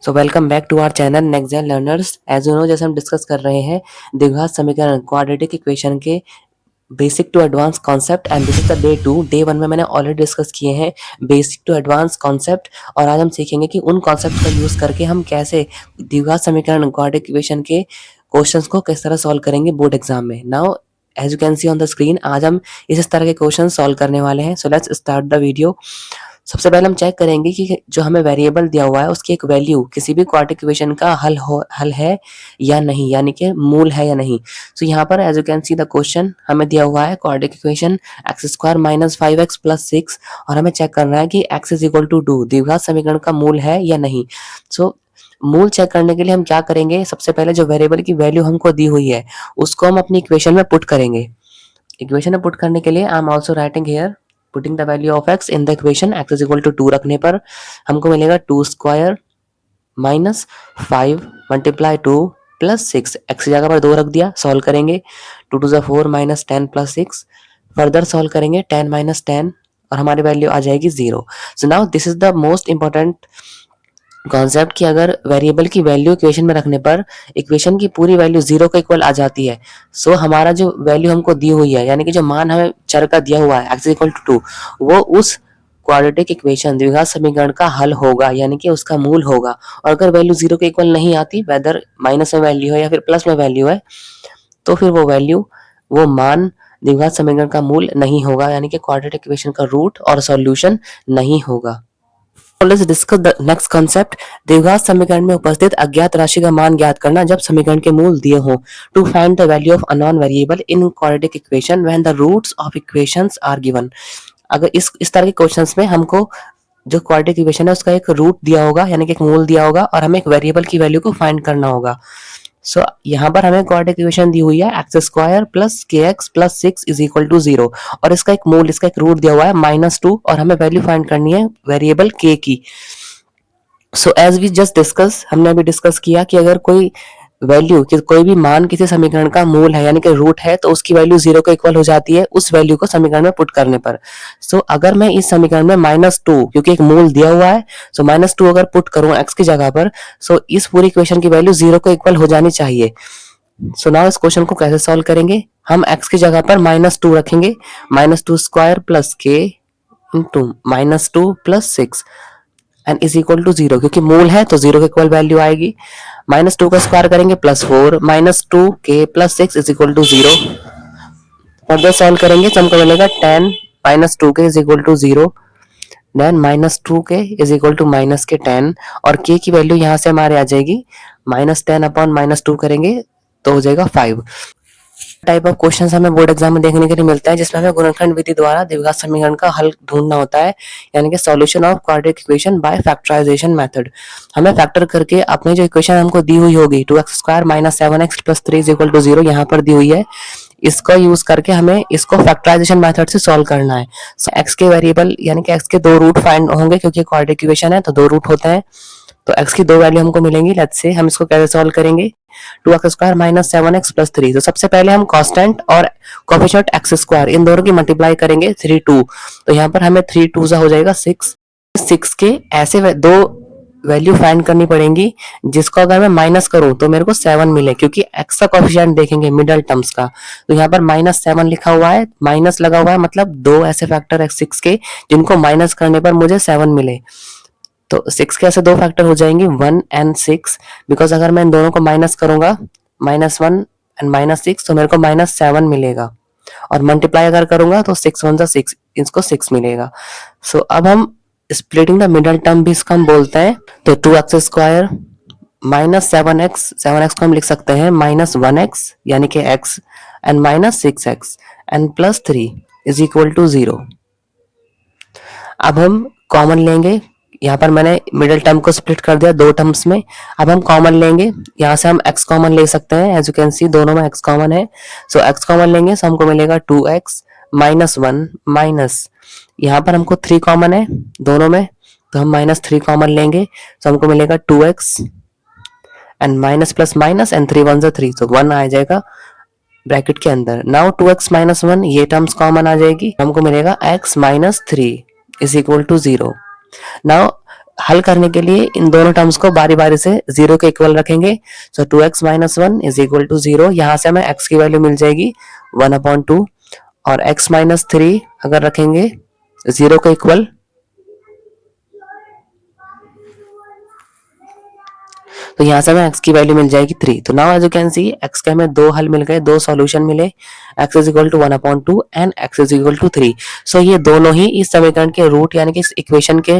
So welcome back to our channel Next Gen Learners. As you know, जैसे हम discuss कर रहे हैं द्विघात समीकरण क्वाड्रेटिक इक्वेशन के basic to advance concept and this is the day 2। Day 1 में मैंने ऑलरेडी डिस्कस किए हैं बेसिक टू एडवांस कॉन्सेप्ट और आज हम सीखेंगे कि उन कॉन्सेप्ट का यूज करके हम कैसे द्विघात समीकरण क्वाड्रेटिक इक्वेशन के क्वेश्चंस को किस तरह सॉल्व करेंगे बोर्ड एग्जाम में। Now as you can see on the screen, आज हम इस तरह के क्वेश्चन सॉल्व करने वाले हैं। So let's start the video. सबसे पहले हम चेक करेंगे कि जो हमें वेरिएबल दिया हुआ है उसकी एक वैल्यू किसी भी क्वाड्रेटिक इक्वेशन का हल है या नहीं, यानी कि मूल है या नहीं। सो यहाँ पर as you can see the question हमें दिया हुआ है quadratic equation X square minus 5x plus 6 और हमें चेक करना है कि x इज इक्वल टू 2 द्विघात समीकरण का मूल है या नहीं। सो मूल चेक करने के लिए हम क्या करेंगे, सबसे पहले जो वेरिएबल की वैल्यू हमको दी हुई है उसको हम अपनी इक्वेशन में पुट करेंगे। इक्वेशन में पुट करने के लिए I am also writing here putting the value of x in the equation. x is equal to 2 रखने पर हमको मिलेगा 2 square minus 5 multiply 2 plus 6। x की जगह पर 2 रख दिया, सॉल्व करेंगे 2 to the 4 minus 10 plus 6। Further solve करेंगे 10 माइनस 10 और हमारी वैल्यू आ जाएगी 0। So now this is the most important concept कि अगर वेरिएबल की वैल्यू इक्वेशन में रखने पर इक्वेशन की पूरी वैल्यू 0 के इक्वल आ जाती है। सो हमारा जो वैल्यू हमको दी हुई है, यानी कि जो मान हमें चर का दिया हुआ है x इक्वल टू 2, वो उस क्वाड्रेटिक इक्वेशन द्विघात समीकरण का हल होगा, यानी कि उसका मूल होगा। और अगर वैल्यू 0 के इक्वल नहीं आती, वेदर माइनस में वैल्यू है या फिर प्लस में वैल्यू है, तो फिर वो मान द्विघात समीकरण का मूल नहीं होगा, यानी कि क्वाड्रेटिक इक्वेशन का रूट और सॉल्यूशन नहीं होगा। Let's discuss the next concept। द्विघात समीकरण में उपस्थित अज्ञात राशि का मान ज्ञात करना जब समीकरण के मूल दिए हों। To find the value of a non variable in quadratic equation when the roots of equations are given. अगर इस तरह के क्वेश्चंस में हमको जो क्वाड्रेटिक इक्वेशन है उसका एक रूट दिया होगा, यानी कि एक मूल दिया होगा और हमें एक वेरिएबल की वैल्यू को फाइंड करना होगा। सो यहाँ पर हमें क्वाड्रेटिक इक्वेशन दी हुई है X square plus K X plus 6 is equal to 0 और इसका एक रूट दिया हुआ है -2 और हमें वैल्यू फाइंड करनी है वेरिएबल के की। So as we just discuss, हमने अभी डिस्कस किया कि अगर कोई वैल्यू कि कोई भी मान किसी समीकरण का मूल है यानी कि रूट है तो उसकी वैल्यू 0 के इक्वल हो जाती है उस वैल्यू को समीकरण में पुट करने पर। सो अगर मैं इस समीकरण में -2, क्योंकि एक मूल दिया हुआ है, सो -2 अगर पुट करूं x की जगह पर, सो इस पूरी इक्वेशन की वैल्यू 0 के इक्वल हो जानी चाहिए। सो नाउ इस क्वेश्चन को कैसे सॉल्व करेंगे, हम x की जगह पर -2 रखेंगे, -2 square plus K into -2 plus 6 and is equal to 0, क्योंकि मूल है तो 0 के इक्वल वैल्यू आएगी। -2 का स्क्वायर करेंगे +4 -2 K plus 6 is equal to 0। Further solve करेंगे तो हमको मिलेगा 10 -2 के इज इक्वल टू 0, देन -2 के इज इक्वल टू माइनस के 10 और के की वैल्यू यहाँ से हमारे आ जाएगी -10 अपॉन -2 करेंगे तो हो जाएगा 5। टाइप ऑफ क्वेश्चंस हमें बोर्ड एग्जाम में देखने के लिए मिलता है जिसमें हमें गुणनखंड विधि द्वारा द्विघात समीकरण का हल ढूंढना होता है, यानी कि solution of quadratic equation by factorisation method. हमें फैक्टर करके अपनी जो इक्वेशन हमको दी हुई होगी 2x square minus 7x plus 3 is equal to 0 यहाँ पर दी हुई है, इसका यूज करके हमें इसको फैक्टराइजेशन मेथड से सॉल्व करना है। एक्स के वेरिएबल यानी कि एक्स के दो रूट फाइंड होंगे, क्योंकि क्वाड्रेटिक इक्वेशन है तो दो रूट होते हैं, तो x की दो वैल्यू हमको मिलेंगी। लेट्स से हम इसको कैसे सॉल्व करेंगे, 2x square minus 7x plus 3। तो सबसे पहले हम कांस्टेंट और कोएफिशिएंट x स्क्वायर इन दोनों की मल्टीप्लाई करेंगे 3 2, तो यहाँ पर हमें 3 2 हो जाएगा 6। 6 के ऐसे दो वैल्यू फाइंड करनी पड़ेंगी जिसको अगर मैं माइनस करूं तो मेरे को 7 मिले, क्योंकि x का कोएफिशिएंट देखेंगे मिडल टर्म्स का, तो यहाँ पर -7 लिखा हुआ है, माइनस लगा हुआ है, मतलब दो ऐसे फैक्टर x 6 के जिनको माइनस करने पर मुझे 7 मिले। तो 6 के ऐसे दो फैक्टर हो जाएंगे 1 एंड 6, बिकॉज अगर मैं इन दोनों को माइनस करूंगा -1 एंड -6 तो मेरे को -7 मिलेगा, और मल्टीप्लाई अगर करूंगा तो 6 1 6, इसको 6 मिलेगा। सो अब हम स्प्लिटिंग द मिडल टर्म भी इसका हम बोलते हैं, तो 2x स्क्वायर -7x को हम लिख सकते हैं -1x यानी कि x and -6x and +3 is equal to 0। अब हम कॉमन लेंगे, यहाँ पर मैंने मिडिल टर्म को स्प्लिट कर दिया दो टर्म्स में। अब हम कॉमन लेंगे, यहाँ से हम x कॉमन ले सकते हैं, एज यू कैन सी दोनों में x कॉमन है। सो x कॉमन लेंगे तो हमको मिलेगा 2x -1 माइनस, यहाँ पर हमको 3 कॉमन है दोनों में, तो हम -3 कॉमन लेंगे तो हमको मिलेगा 2x and minus plus minus and 3 1 3, तो 1 आ जाएगा ब्रैकेट के अंदर। नाउ 2x -1 ये टर्म्स कॉमन आ जाएगी, हमको मिलेगा x -3 is equal to 0। Now हल करने के लिए इन दोनों टर्म्स को बारी बारी से जीरो के इक्वल रखेंगे। So 2x minus 1 is equal to 0। यहाँ से हमें x की वैल्यू मिल जाएगी 1/2 और x माइनस 3 अगर रखेंगे जीरो के इक्वल तो यहाँ से हमें x की वैल्यू मिल जाएगी 3। तो now as you can see x के हमें दो हल मिल गए, दो सॉल्यूशन मिले, x is equal to 1/2 and x is equal to 3। So ये दोनों ही इस समीकरण के रूट यानी कि इस इक्वेशन के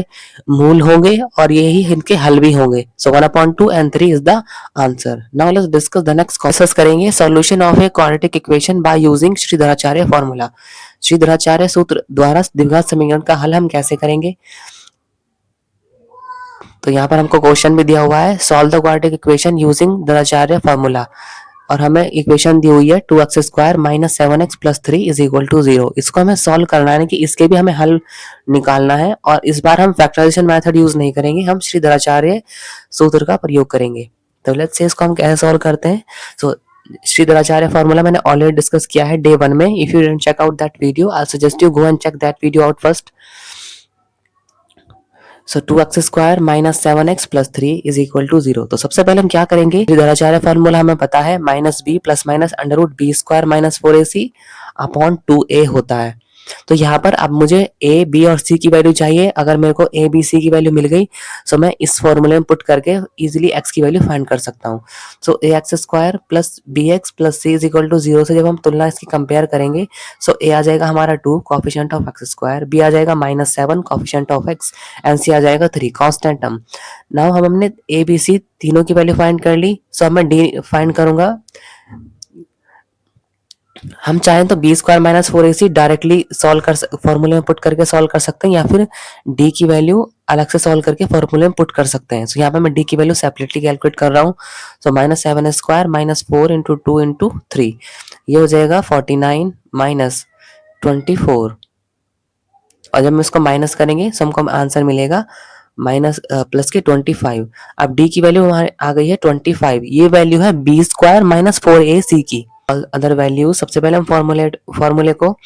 मूल होंगे और ये ही इनके हल भी होंगे। So 1/2 and 3 is the answer. Now let's discuss the next discuss करेंगे solution of a quadratic equation by using Shridharacharya formula. Shridharacharya सूत्र द्वारा द्विघात समीकरण का हल हम कैसे करेंगे। तो यहाँ पर हमको क्वेश्चन भी दिया हुआ है, solve the quadratic equation using द्विघाचार्य फॉर्मूला, और हमें इक्वेशन दी हुई है 2x² minus 7x plus 3 is equal to 0। इसको हमें सॉल्व करना है कि इसके भी हमें हल निकालना है, और इस बार हम फैक्टराइजेशन मेथड यूज नहीं करेंगे, हम श्रीधराचार्य सूत्र का प्रयोग करेंगे। तो लेट्स से इसको हम कैसे सॉल्व करते हैं। सो श्रीधराचार्य फॉर्मूला मैंने ऑलरेडी डिस्कस किया है डे 1 में। If you didn't check out that video, I suggest you go and check that video out first. So 2x² minus 7x plus 3 is equal to 0। तो सबसे पहले हम क्या करेंगे, द्विघाचार्य फॉर्मूला हमें पता है minus B plus minus under root B square minus 4ac upon 2a होता है। तो यहाँ पर अब मुझे a, b और c की वैल्यू चाहिए। अगर मेरे को a, b, c की वैल्यू मिल गई तो मैं इस फॉर्मूले में पुट करके इजीली x की वैल्यू फाइंड कर सकता हूँ। So ax² plus bx plus c is equal to 0 से जब हम तुलना इसकी कंपेयर करेंगे, सो a आ जाएगा हमारा 2 कोफिशिएंट ऑफ x², b आ जाएगा minus 7 coefficient of x and c आ जाएगा 3 कांस्टेंट टर्म। नाउ हमने a, b, c तीनों की वैल्यू फाइंड कर ली। सो अब मैं d फाइंड करूंगा। हम चाहें तो b² minus 4ac directly solve कर फॉर्मूले में पुट करके सॉल्व कर सकते हैं, या फिर d की वैल्यू अलग से सॉल्व करके फॉर्मूले में पुट कर सकते हैं। सो यहाँ पे मैं d की वैल्यू सेपरेटली कैलकुलेट कर रहा हूँ। So minus 7² minus 4 into 2 into 3, ये हो जाएगा 49 माइनस 24, और जब हम इसको माइनस करेंगे तो हमको आंसर मिलेगा माइनस प्लस के 25। अब d की वैल्यू हमारे आ गई है 25, ये वैल्यू है b² माइनस 4ac की। अदर वैल्यू सबसे पहले हम फॉर्मूले को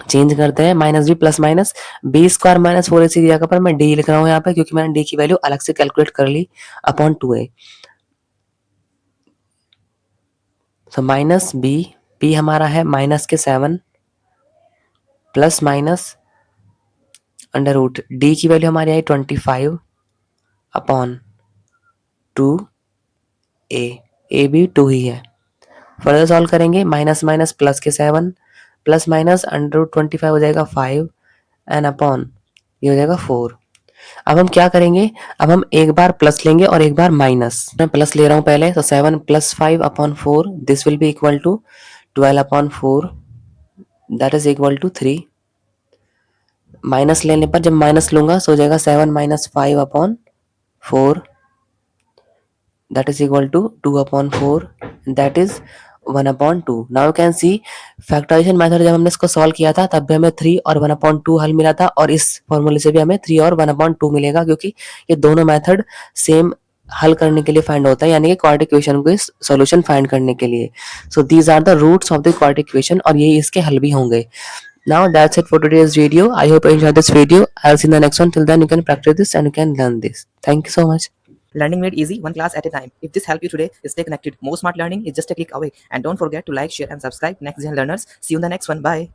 चेंज करते हैं, minus B plus minus b² minus 4ac की जगह पर मैं d लिख रहा हूँ यहाँ पे, क्योंकि मैंने d की वैल्यू अलग से कैलकुलेट कर ली upon 2a। So minus b हमारा है माइनस के 7 plus minus under root d की वैल्यू हमारी आई 25 अपॉन 2a भी 2 ही है। फर्दर सॉल्व करेंगे, माइनस माइनस प्लस के 7 प्लस माइनस अंडर रूट 25 हो जाएगा 5 एंड अपॉन ये हो जाएगा 4। अब हम क्या करेंगे, अब हम एक बार प्लस लेंगे और एक बार माइनस। मैं प्लस ले रहा हूँ पहले, तो 7 plus 5 upon 4 this will be equal to 12 upon 4 that is equal to 3। Minus लेने पर जब माइनस लूंगा तो हो जाएगा 7 minus 5 upon 4 that is equal to 2 upon 4 that is 1/2। now you can see factorisation method जब हमने इसको सॉल्व किया था तब भी हमें 3 और 1/2 हल मिला था, और इस फॉर्मूले से भी हमें 3 और 1/2 मिलेगा, क्योंकि ये दोनों मेथड सेम हल करने के लिए फाइंड होता है, यानी कि क्वाड्रेटिक इक्वेशन को सॉल्यूशन फाइंड करने के लिए। So these are the roots of the quadratic equation, और ये इसके हल भी होंगे। Now that's it for today's video. I hope you enjoyed this video. I'll see you in the next one. Till then, you can practice this and you can learn this. Thank you so much. Learning made easy, one class at a time. If this helped you today, stay connected. More smart learning is just a click away. And don't forget to like, share, and subscribe. Next Gen Learners. See you in the next one. Bye.